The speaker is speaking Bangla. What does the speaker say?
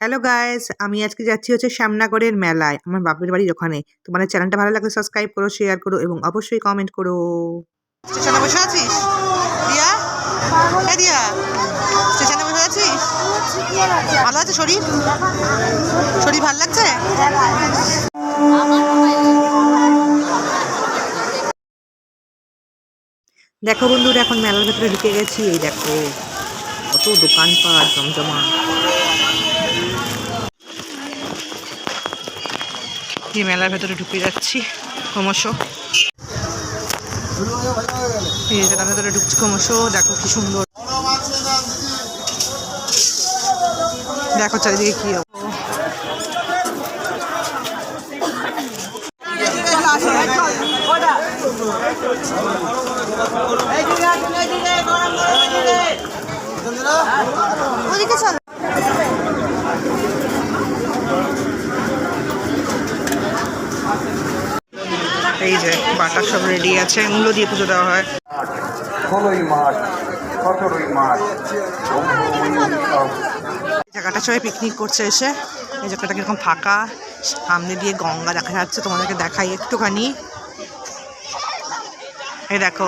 হ্যালো গাইস, আমি আজকে যাচ্ছি হচ্ছে শ্যামনগরের মেলায়, আমার বাপের বাড়ির ওখানে। তোমাদের চ্যানেলটা ভালো লাগলে সাবস্ক্রাইব করো, শেয়ার করো এবং অবশ্যই কমেন্ট করো। স্টেশনে বসে আছিস রিয়া? হ্যাঁ রিয়া, স্টেশনে বসে আছিস? ভালো আছে শরীর? শরীর ভালো লাগছে? দেখো বন্ধুরা, এখন মেলার ভেতরে ঢুকে গেছি। এই দেখো কত দোকানপাট জমজমা। এই মেলার ভেতরে ঢুকে যাচ্ছি ক্রমশ। এই মেলার ভেতরে ঢুকছি ক্রমশ। দেখো কি সুন্দর, দেখো চারিদিকে কি ওদিকে চলো। এই যে বাটা সব রেডি আছে, মূল্য দিয়ে পুজো দেওয়া হয়। 16ই মার্চ 17ই মার্চ জায়গাটা সবাই পিকনিক করছে এসে। এই জায়গাটা কিরকম ফাঁকা, সামনে দিয়ে গঙ্গা দেখা যাচ্ছে, তোমাদেরকে দেখাই একটুখানি। এই দেখো